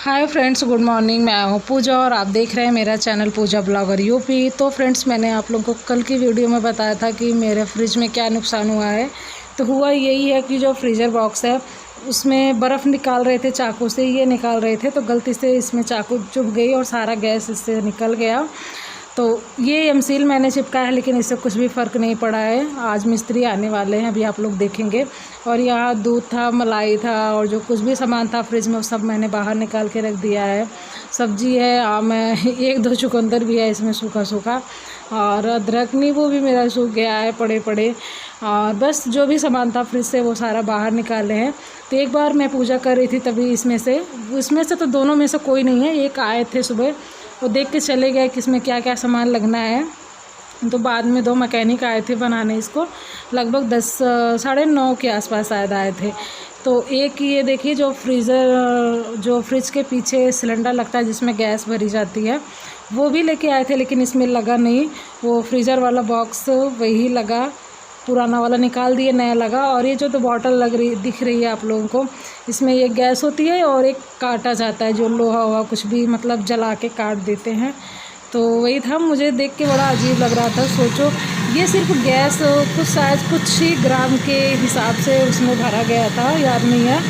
Hi friends, good morning. मैं हूँ पूजा और आप देख रहे हैं मेरा चैनल पूजा ब्लॉगर यूपी। तो फ्रेंड्स, मैंने आप लोगों को कल की वीडियो में बताया था कि मेरे फ्रिज में क्या नुकसान हुआ है। तो हुआ यही है कि जो फ्रीज़र बॉक्स है उसमें बर्फ़ निकाल रहे थे, चाकू से ये निकाल रहे थे, तो गलती से इसमें चाकू चुभ गई और सारा गैस इससे निकल गया। तो ये एमसील मैंने चिपकाया है, लेकिन इससे कुछ भी फ़र्क नहीं पड़ा है। आज मिस्त्री आने वाले हैं, अभी आप लोग देखेंगे। और यहाँ दूध था, मलाई था और जो कुछ भी सामान था फ्रिज में वो सब मैंने बाहर निकाल के रख दिया है। सब्जी है, आम है, एक दो चुकंदर भी है इसमें सूखा सूखा, और अदरक नींबू भी मेरा सूख गया है पड़े पड़े। और बस जो भी सामान था फ्रिज से वो सारा बाहर निकाले हैं। तो एक बार मैं पूजा कर रही थी तभी इसमें से तो दोनों में से कोई नहीं है। एक आए थे सुबह, वो देख के चले गए कि इसमें क्या क्या सामान लगना है। तो बाद में दो मैकेनिक आए थे बनाने इसको, लगभग 10 साढ़े 9 के आसपास शायद आए थे। तो एक ये देखिए, जो फ्रिज के पीछे सिलेंडर लगता है जिसमें गैस भरी जाती है, वो भी लेके आए थे, लेकिन इसमें लगा नहीं। वो फ्रीज़र वाला बॉक्स वही लगा, पुराना वाला निकाल दिए, नया लगा। और ये जो तो बॉटल दिख रही है आप लोगों को, इसमें ये गैस होती है और एक काटा जाता है जो लोहा हुआ कुछ भी मतलब जला के काट देते हैं। तो वही था, मुझे देख के बड़ा अजीब लग रहा था। सोचो, ये सिर्फ गैस कुछ ही ग्राम के हिसाब से उसमें भरा गया था, याद नहीं है,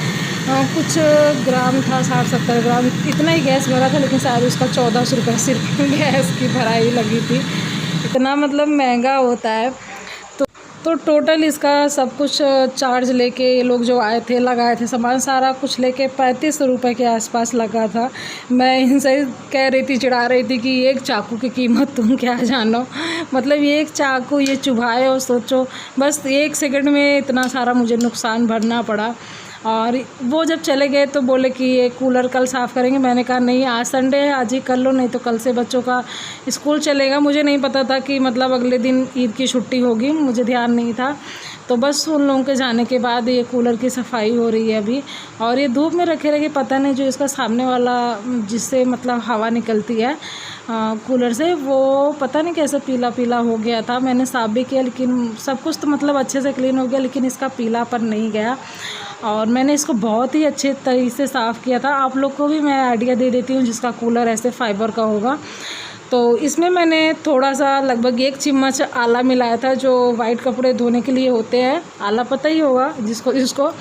कुछ ग्राम था, 60-70 ग्राम इतना ही गैस भरा था, लेकिन शायद उसका 1400 रुपये सिर्फ गैस की भराई लगी थी। इतना मतलब महंगा होता है। तो टोटल इसका सब कुछ चार्ज लेके ये लोग जो आए थे, लगाए थे सामान सारा कुछ लेके 3500 रुपये के आसपास लगा था। मैं इनसे कह रही थी, चिढ़ा रही थी कि एक चाकू की कीमत तुम क्या जानो। मतलब ये एक चाकू ये चुभाए, और सोचो बस 1 सेकंड में इतना सारा मुझे नुकसान भरना पड़ा। और वो जब चले गए तो बोले कि ये कूलर कल साफ़ करेंगे। मैंने कहा नहीं, आज संडे है, आज ही कर लो, नहीं तो कल से बच्चों का स्कूल चलेगा। मुझे नहीं पता था कि मतलब अगले दिन ईद की छुट्टी होगी, मुझे ध्यान नहीं था। तो बस उन लोगों के जाने के बाद ये कूलर की सफाई हो रही है अभी। और ये धूप में रखे पता नहीं, जो इसका सामने वाला जिससे मतलब हवा निकलती है कूलर से, वो पता नहीं कैसे पीला पीला हो गया था। मैंने साफ़ भी किया, लेकिन सब कुछ तो मतलब अच्छे से क्लीन हो गया, लेकिन इसका पीलापन नहीं गया। और मैंने इसको बहुत ही अच्छे तरीके से साफ़ किया था। आप लोग को भी मैं आइडिया दे देती हूँ जिसका कूलर ऐसे फाइबर का होगा। तो इसमें मैंने थोड़ा सा लगभग 1 चम्मच आला मिलाया था, जो वाइट कपड़े धोने के लिए होते हैं, आला पता ही होगा जिसको।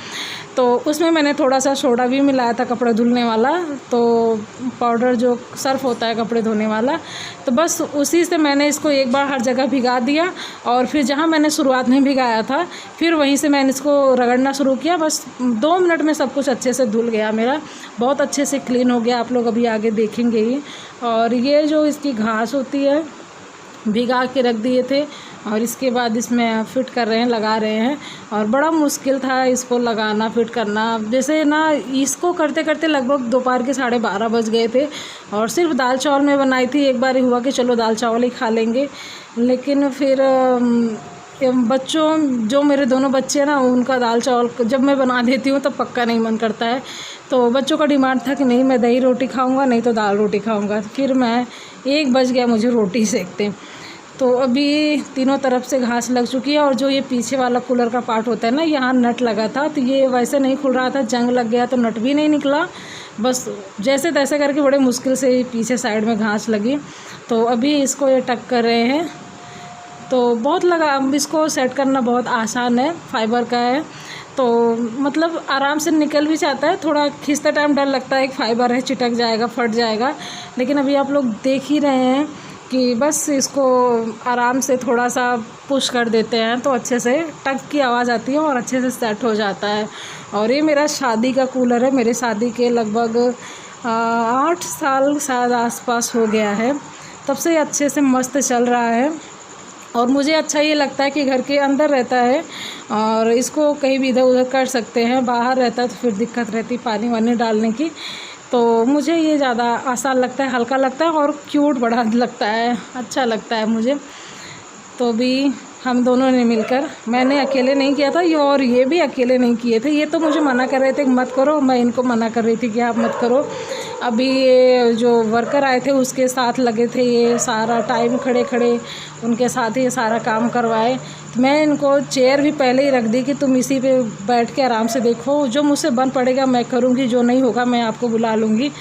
तो उसमें मैंने थोड़ा सा सोडा भी मिलाया था, कपड़े धुलने वाला, तो पाउडर जो सर्फ होता है कपड़े धोने वाला। तो बस उसी से मैंने इसको एक बार हर जगह भिगा दिया, और फिर जहाँ मैंने शुरुआत में भिगाया था फिर वहीं से मैंने इसको रगड़ना शुरू किया। बस 2 मिनट में सब कुछ अच्छे से धुल गया मेरा, बहुत अच्छे से क्लीन हो गया। आप लोग अभी आगे देखेंगे ही। और ये जो इसकी घास होती है भिगा के रख दिए थे, और इसके बाद इसमें फिट कर रहे हैं, लगा रहे हैं। और बड़ा मुश्किल था इसको लगाना, फिट करना। जैसे ना इसको करते करते लगभग दोपहर के 12:30 बज गए थे, और सिर्फ दाल चावल में बनाई थी। एक बार हुआ कि चलो दाल चावल ही खा लेंगे, लेकिन फिर बच्चों, जो मेरे दोनों बच्चे हैं ना, उनका दाल चावल जब मैं बना देती हूँ तो पक्का नहीं मन करता है। तो बच्चों का डिमांड था कि नहीं, मैं दही रोटी खाऊंगा, नहीं तो दाल रोटी खाऊंगा। फिर मैं 1 बज गया मुझे रोटी सेकते। तो अभी तीनों तरफ से घास लग चुकी है। और जो ये पीछे वाला कूलर का पार्ट होता है ना, यहाँ नट लगा था, तो ये वैसे नहीं खुल रहा था, जंग लग गया तो नट भी नहीं निकला। बस जैसे तैसे करके बड़े मुश्किल से पीछे साइड में घास लगी। तो अभी इसको ये टक कर रहे हैं, तो बहुत लगा। अब इसको सेट करना बहुत आसान है, फाइबर का है, तो मतलब आराम से निकल भी जाता है। थोड़ा खींचते टाइम डर लगता है कि फाइबर है, चिटक जाएगा, फट जाएगा, लेकिन अभी आप लोग देख ही रहे हैं कि बस इसको आराम से थोड़ा सा पुश कर देते हैं तो अच्छे से टक की आवाज़ आती है और अच्छे से सेट हो जाता है। और ये मेरा शादी का कूलर है, मेरे शादी के लगभग 8 साल शायद आसपास हो गया है, तब से अच्छे से मस्त चल रहा है। और मुझे अच्छा ये लगता है कि घर के अंदर रहता है और इसको कहीं भी इधर उधर कर सकते हैं। बाहर रहता है तो फिर दिक्कत रहती पानी वानी डालने की। तो मुझे ये ज़्यादा आसान लगता है, हल्का लगता है और क्यूट बड़ा लगता है, अच्छा लगता है मुझे। तो भी हम दोनों ने मिलकर, मैंने अकेले नहीं किया था ये, और ये भी अकेले नहीं किए थे। ये तो मुझे मना कर रहे थे कि मत करो, मैं इनको मना कर रही थी कि आप मत करो। अभी ये जो वर्कर आए थे उसके साथ लगे थे, ये सारा टाइम खड़े खड़े उनके साथ ही ये सारा काम करवाए। तो मैं इनको चेयर भी पहले ही रख दी कि तुम इसी पे बैठ के आराम से देखो, जो मुझसे बन पड़ेगा मैं करूँगी, जो नहीं होगा मैं आपको बुला लूँगी।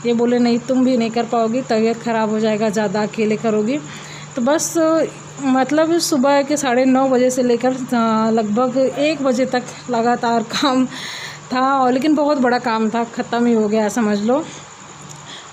ये बोले नहीं तुम भी नहीं कर पाओगी, तबीयत ख़राब हो जाएगा, ज़्यादा अकेले करोगी। तो बस मतलब सुबह के 9:30 बजे से लेकर लगभग 1 बजे तक लगातार काम था, और लेकिन बहुत बड़ा काम था, ख़त्म ही हो गया समझ लो।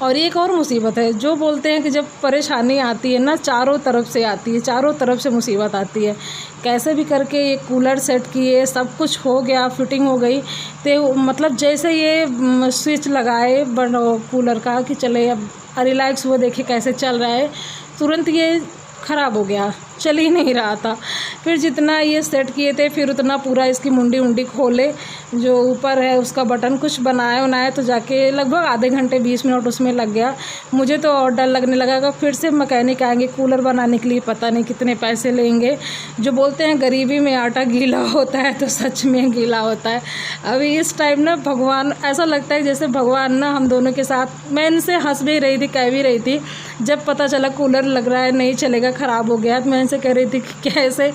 और एक और मुसीबत है, जो बोलते हैं कि जब परेशानी आती है ना, चारों तरफ से आती है, चारों तरफ से मुसीबत आती है। कैसे भी करके ये कूलर सेट किए, सब कुछ हो गया, फिटिंग हो गई, तो मतलब जैसे ये स्विच लगाए कूलर का कि चले अब रिलैक्स हुआ, देखे कैसे चल रहा है, तुरंत ये ख़राब हो गया, चल ही नहीं रहा था। फिर जितना ये सेट किए थे, फिर उतना पूरा इसकी मुंडी उंडी खोले, जो ऊपर है उसका बटन कुछ बनाया तो जाके लगभग आधे घंटे 20 मिनट उसमें लग गया। मुझे तो और डर लगने लगा कि फिर से मैकेनिक आएंगे कूलर बनाने के लिए, पता नहीं कितने पैसे लेंगे। जो बोलते हैं गरीबी में आटा गीला होता है, तो सच में गीला होता है। अभी इस टाइम ना भगवान, ऐसा लगता है जैसे भगवान ना हम दोनों के साथ, मैं इनसे हंस भी रही थी, कह भी रही थी, जब पता चला कूलर लग रहा है नहीं चलेगा, ख़राब हो गया, तो मैं इनसे कह रही थी कि कैसे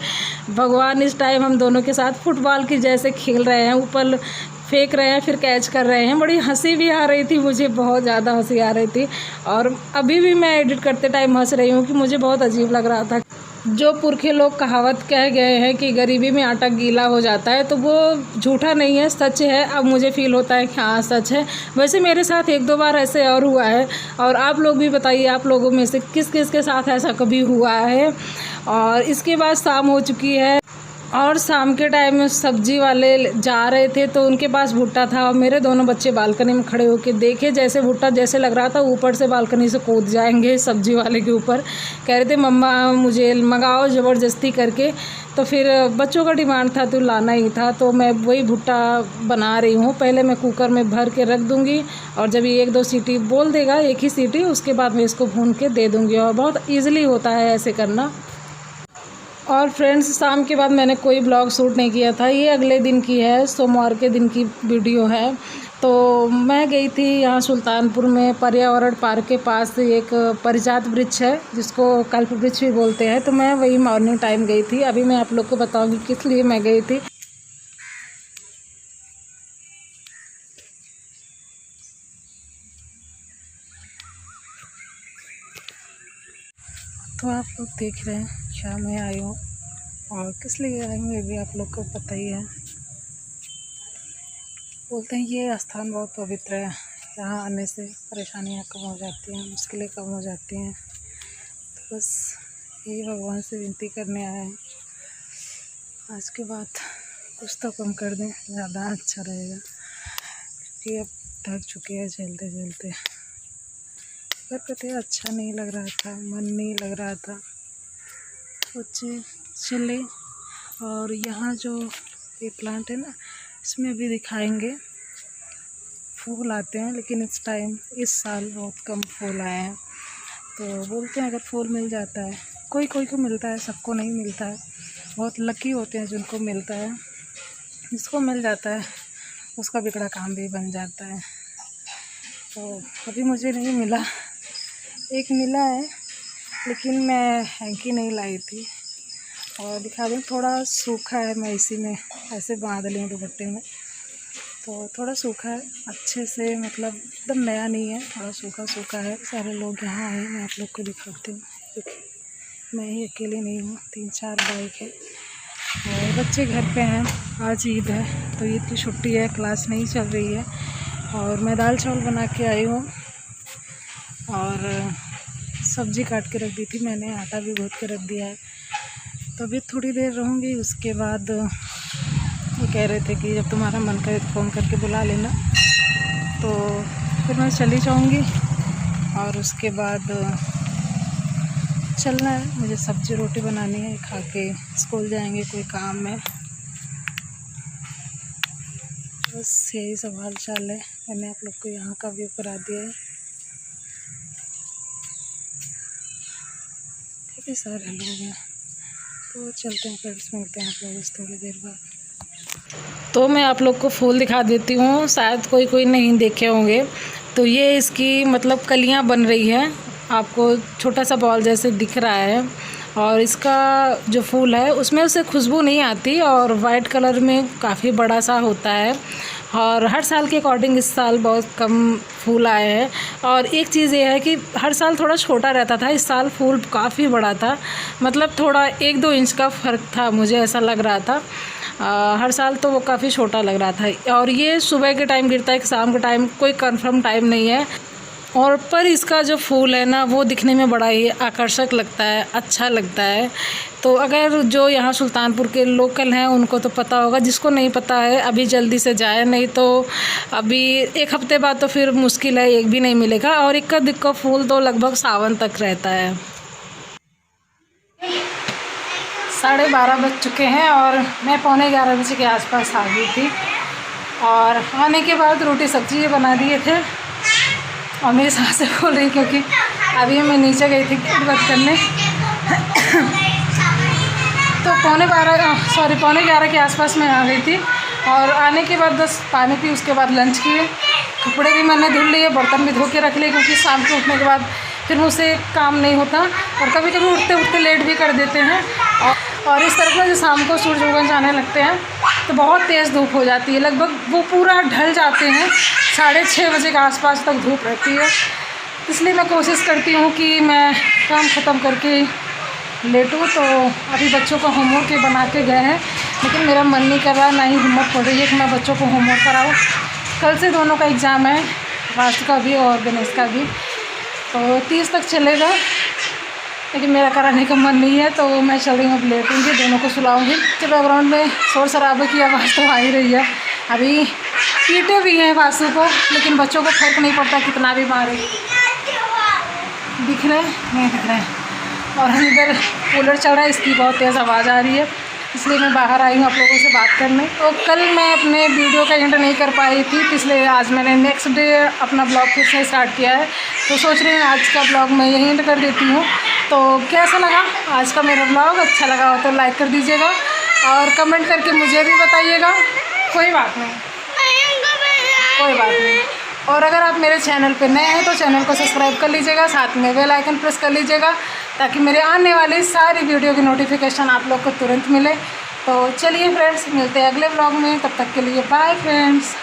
भगवान इस टाइम हम दोनों के साथ फुटबॉल की जैसे खेल रहे हैं, ऊपर फेंक रहे हैं, फिर कैच कर रहे हैं। बड़ी हंसी भी आ रही थी, मुझे बहुत ज़्यादा हंसी आ रही थी, और अभी भी मैं एडिट करते टाइम हंस रही हूँ कि मुझे बहुत अजीब लग रहा था। जो पुरखे लोग कहावत कह गए हैं कि गरीबी में आटा गीला हो जाता है, तो वो झूठा नहीं है, सच है। अब मुझे फ़ील होता है कि हाँ सच है। वैसे मेरे साथ 1-2 बार ऐसे और हुआ है, और आप लोग भी बताइए, आप लोगों में से किस किस के साथ ऐसा कभी हुआ है। और इसके बाद शाम हो चुकी है, और शाम के टाइम में सब्जी वाले जा रहे थे, तो उनके पास भुट्टा था, और मेरे दोनों बच्चे बालकनी में खड़े होकर देखे, जैसे भुट्टा जैसे लग रहा था ऊपर से बालकनी से कूद जाएंगे सब्जी वाले के ऊपर। कह रहे थे मम्मा मुझे मंगाओ ज़बरदस्ती करके। तो फिर बच्चों का डिमांड था तो लाना ही था, तो मैं वही भुट्टा बना रही हूँ। पहले मैं कुकर में भर के रख दूँगी, और जब ये 1-2 सीटी बोल देगा, एक ही सीटी, उसके बाद मैं इसको भून के दे दूँगी, और बहुत ईज़िली होता है ऐसे करना। और फ्रेंड्स, शाम के बाद मैंने कोई ब्लॉग शूट नहीं किया था, ये अगले दिन की है, सोमवार के दिन की वीडियो है। तो मैं गई थी यहाँ सुल्तानपुर में पर्यावरण पार्क के पास एक पारिजात वृक्ष है, जिसको कल्प वृक्ष भी बोलते हैं, तो मैं वही मॉर्निंग टाइम गई थी। अभी मैं आप लोग को बताऊँगी किस लिए मैं गई थी। तो आप लोग देख रहे हैं क्या मैं आई हूँ, और किस लिए आई हूँ ये भी आप लोग को पता ही है। बोलते हैं ये स्थान बहुत पवित्र है, यहाँ आने से परेशानियाँ कम हो जाती हैं, मुश्किलें कम हो जाती हैं। तो बस यही भगवान से विनती करने आए हैं, आज के बाद कुछ तो कम कर दें, ज़्यादा अच्छा रहेगा, क्योंकि अब थक चुके हैं झेलते झेलते। पर कहते अच्छा नहीं लग रहा था, मन नहीं लग रहा था, सोचे चले। और यहाँ जो ये प्लांट है ना, इसमें भी दिखाएंगे फूल आते हैं, लेकिन इस साल बहुत कम फूल आए हैं। तो बोलते हैं अगर फूल मिल जाता है, कोई कोई को मिलता है, सबको नहीं मिलता है, बहुत लकी होते हैं जिनको मिलता है। जिसको मिल जाता है उसका बिगड़ा काम भी बन जाता है। तो अभी मुझे नहीं मिला, एक मिला है, लेकिन मैं हैंकी नहीं लाई थी। और दिखा दूँ, थोड़ा सूखा है, मैं इसी में ऐसे बांध ली हूँ दुपट्टे में, तो थोड़ा सूखा है अच्छे से, मतलब एकदम नया नहीं है, थोड़ा सूखा सूखा है। सारे लोग यहाँ आए, मैं आप लोग को दिखाती हूँ, क्योंकि मैं ही अकेले नहीं हूँ, 3-4 बाइक है, और बच्चे घर पे हैं। आज ईद है, तो ईद की छुट्टी है, क्लास नहीं चल रही है। और मैं दाल चावल बना के आई हूँ, और सब्ज़ी काट के रख दी थी मैंने, आटा भी गूँथ के रख दिया है। तो अभी थोड़ी देर रहूँगी, उसके बाद ये कह रहे थे कि जब तुम्हारा मन करे तो फ़ोन करके बुला लेना, तो फिर मैं चली जाऊँगी। और उसके बाद चलना है, मुझे सब्ज़ी रोटी बनानी है, खा के स्कूल जाएंगे कोई काम में। बस यही सब हाल चाल है, मैंने आप लोग को यहाँ का व्यू करा दिया है। काफ़ी सारे लोग हैं, तो चलते हैं फ्रेंड्स, मिलते हैं आप लोगों से थोड़ी देर बाद। तो मैं आप लोग को फूल दिखा देती हूँ, शायद कोई नहीं देखे होंगे। तो ये इसकी मतलब कलियाँ बन रही है, आपको छोटा सा बॉल जैसे दिख रहा है। और इसका जो फूल है उसमें उससे खुशबू नहीं आती, और वाइट कलर में काफ़ी बड़ा सा होता है। और हर साल के अकॉर्डिंग इस साल बहुत कम फूल आए हैं। और एक चीज़ ये है कि हर साल थोड़ा छोटा रहता था, इस साल फूल काफ़ी बड़ा था, मतलब थोड़ा 1-2 इंच का फ़र्क था, मुझे ऐसा लग रहा था। हर साल तो वो काफ़ी छोटा लग रहा था। और ये सुबह के टाइम गिरता है कि शाम के टाइम, कोई कंफर्म टाइम नहीं है। और पर इसका जो फूल है ना वो दिखने में बड़ा ही आकर्षक लगता है, अच्छा लगता है। तो अगर जो यहाँ सुल्तानपुर के लोकल हैं उनको तो पता होगा, जिसको नहीं पता है अभी जल्दी से जाए, नहीं तो अभी 1 हफ्ते बाद तो फिर मुश्किल है, एक भी नहीं मिलेगा। और इक्का दिक्का फूल तो लगभग सावन तक रहता है। 12:30 बज चुके हैं और मैं 11:15 बजे के आसपास आ गई थी। और आने के बाद रोटी सब्जी बना दिए थे और मेरी सांसें फूल रही क्योंकि अभी मैं नीचे गई थी गेट बंद करने। तो 11:15 के आसपास मैं आ गई थी। और आने के बाद बस पानी पी, उसके बाद लंच किए, कपड़े भी मैंने धुल लिए, बर्तन भी धो के रख लिए क्योंकि शाम को उठने के बाद फिर मुझसे काम नहीं होता और कभी कभी उठते उठते लेट भी कर देते हैं। और इस तरफ में जो शाम को सूरज उगन जाने लगते हैं तो बहुत तेज़ धूप हो जाती है, लगभग वो पूरा ढल जाते हैं, 6:30 बजे के आसपास तक धूप रहती है। इसलिए मैं कोशिश करती हूँ कि मैं काम ख़त्म करके लेटूँ। तो अभी बच्चों को होमवर्क बना के गए हैं, लेकिन मेरा मन नहीं कर रहा, ना ही हिम्मत पड़ रही है कि मैं बच्चों को होमवर्क कराऊँ। कल से दोनों का एग्ज़ाम है, राष्ट्र का भी और गणेश का भी, तो 30 तक चलेगा, लेकिन मेरा कराने का मन नहीं है। तो मैं चल रही हूँ, अब लेटूँगी, दोनों को सुलाऊँगी। के बैकग्राउंड में शोर शराबे की आवाज़ तो आ ही रही है। अभी पीटे भी हैं वासु को, लेकिन बच्चों को फर्क नहीं पड़ता कितना भी मारे। दिख रहे हैं? नहीं दिख रहे हैं। और हम इधर कूलर चल रहा है, इसकी बहुत तेज़ आवाज़ आ रही है, इसलिए मैं बाहर आई हूँ आप लोगों से बात करने। तो कल मैं अपने वीडियो का एंड नहीं कर पाई थी, इसलिए आज मैंने नेक्स्ट डे अपना ब्लॉग फिर से स्टार्ट किया है। तो सोच रही हूँ आज का ब्लॉग मैं यहीं एंड कर देती हूँ। तो कैसा लगा आज का मेरा ब्लॉग? अच्छा लगा हो तो लाइक कर दीजिएगा और कमेंट करके मुझे भी बताइएगा। कोई बात नहीं, कोई बात नहीं। और अगर आप मेरे चैनल पे नए हैं तो चैनल को सब्सक्राइब कर लीजिएगा, साथ में बेल आइकन प्रेस कर लीजिएगा ताकि मेरे आने वाली सारी वीडियो की नोटिफिकेशन आप लोग को तुरंत मिले। तो चलिए फ्रेंड्स, मिलते हैं अगले ब्लॉग में, तब तक के लिए बाय फ्रेंड्स।